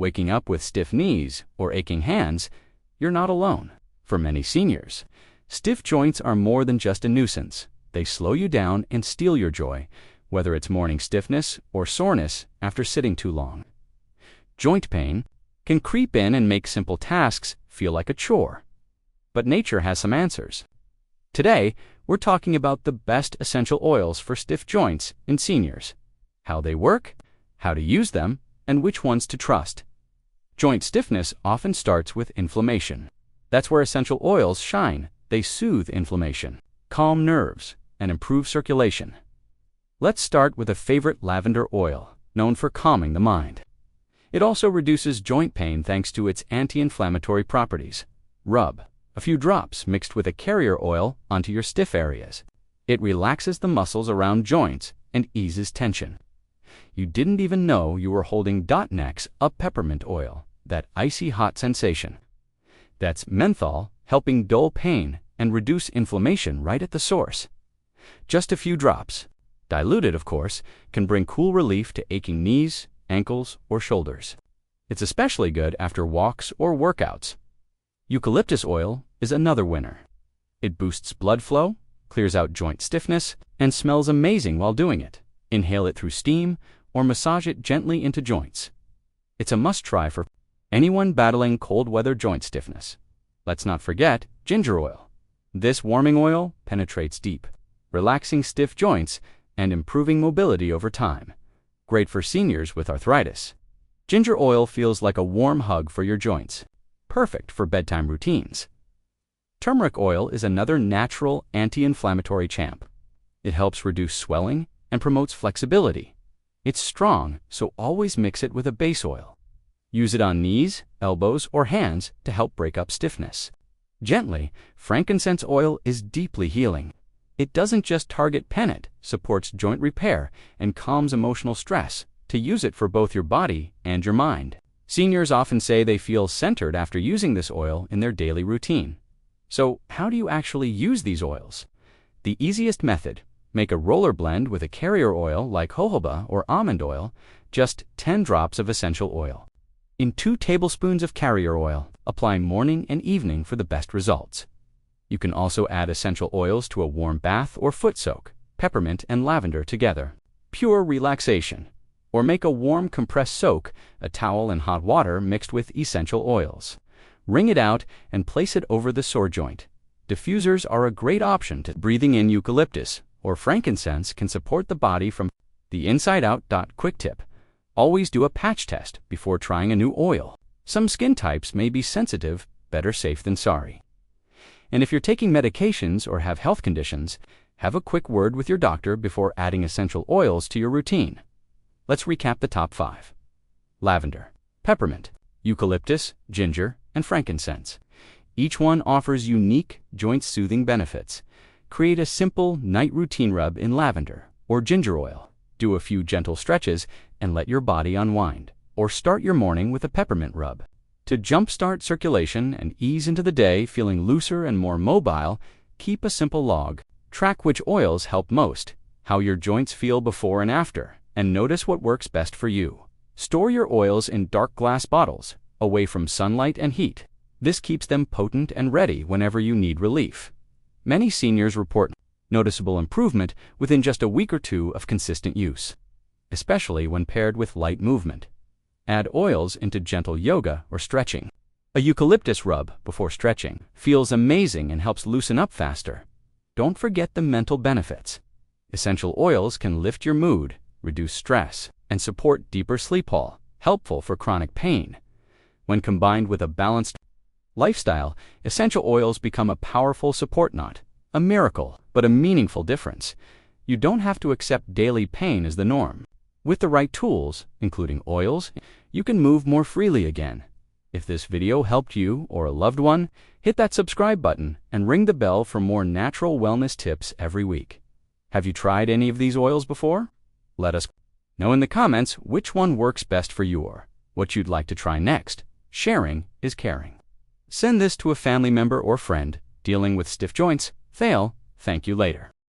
Waking up with stiff knees or aching hands, you're not alone. For many seniors, stiff joints are more than just a nuisance. They slow you down and steal your joy, whether it's morning stiffness or soreness after sitting too long. Joint pain can creep in and make simple tasks feel like a chore. But nature has some answers. Today, we're talking about the best essential oils for stiff joints in seniors, how they work, how to use them, and which ones to trust. Joint stiffness often starts with inflammation. That's where essential oils shine. They soothe inflammation, calm nerves, and improve circulation. Let's start with a favorite lavender oil, known for calming the mind. It also reduces joint pain thanks to its anti-inflammatory properties. Rub a few drops mixed with a carrier oil onto your stiff areas. It relaxes the muscles around joints and eases tension. You didn't even know you were holding .next up peppermint oil, that icy hot sensation. That's menthol helping dull pain and reduce inflammation right at the source. Just a few drops, diluted of course, can bring cool relief to aching knees, ankles, or shoulders. It's especially good after walks or workouts. Eucalyptus oil is another winner. It boosts blood flow, clears out joint stiffness, and smells amazing while doing it. Inhale it through steam or massage it gently into joints. It's a must-try for anyone battling cold weather joint stiffness. Let's not forget ginger oil. This warming oil penetrates deep, relaxing stiff joints and improving mobility over time. Great for seniors with arthritis. Ginger oil feels like a warm hug for your joints. Perfect for bedtime routines. Turmeric oil is another natural anti-inflammatory champ. It helps reduce swelling and promotes flexibility. It's strong, so always mix it with a base oil. Use it on knees, elbows, or hands to help break up stiffness. Gently, frankincense oil is deeply healing. It doesn't just target pain, it supports joint repair and calms emotional stress. To use it for both your body and your mind. Seniors often say they feel centered after using this oil in their daily routine. So, how do you actually use these oils? The easiest method: make a roller blend with a carrier oil like jojoba or almond oil, just 10 drops of essential oil. In 2 tablespoons of carrier oil, apply morning and evening for the best results. You can also add essential oils to a warm bath or foot soak, peppermint and lavender together. Pure relaxation. Or make a warm compressed soak, a towel and hot water mixed with essential oils. Wring it out and place it over the sore joint. Diffusers are a great option to breathing in eucalyptus or frankincense can support the body from the inside out. Quick tip: always do a patch test before trying a new oil. Some skin types may be sensitive, better safe than sorry. And if you're taking medications or have health conditions, have a quick word with your doctor before adding essential oils to your routine. Let's recap the top 5. Lavender, peppermint, eucalyptus, ginger, and frankincense. Each one offers unique joint-soothing benefits. Create a simple night routine rub in lavender or ginger oil. Do a few gentle stretches and let your body unwind. Or start your morning with a peppermint rub. To jumpstart circulation and ease into the day feeling looser and more mobile, keep a simple log. Track which oils help most, how your joints feel before and after, and notice what works best for you. Store your oils in dark glass bottles, away from sunlight and heat. This keeps them potent and ready whenever you need relief. Many seniors report noticeable improvement within just a week or 2 of consistent use, especially when paired with light movement. Add oils into gentle yoga or stretching. A eucalyptus rub before stretching feels amazing and helps loosen up faster. Don't forget the mental benefits. Essential oils can lift your mood, reduce stress, and support deeper sleep, helpful for chronic pain. When combined with a balanced lifestyle, essential oils become a powerful support, not a miracle, but a meaningful difference. You don't have to accept daily pain as the norm. With the right tools, including oils, you can move more freely again. If this video helped you or a loved one, hit that subscribe button and ring the bell for more natural wellness tips every week. Have you tried any of these oils before? Let us know in the comments which one works best for you or what you'd like to try next. Sharing is caring. Send this to a family member or friend dealing with stiff joints. Thank you later.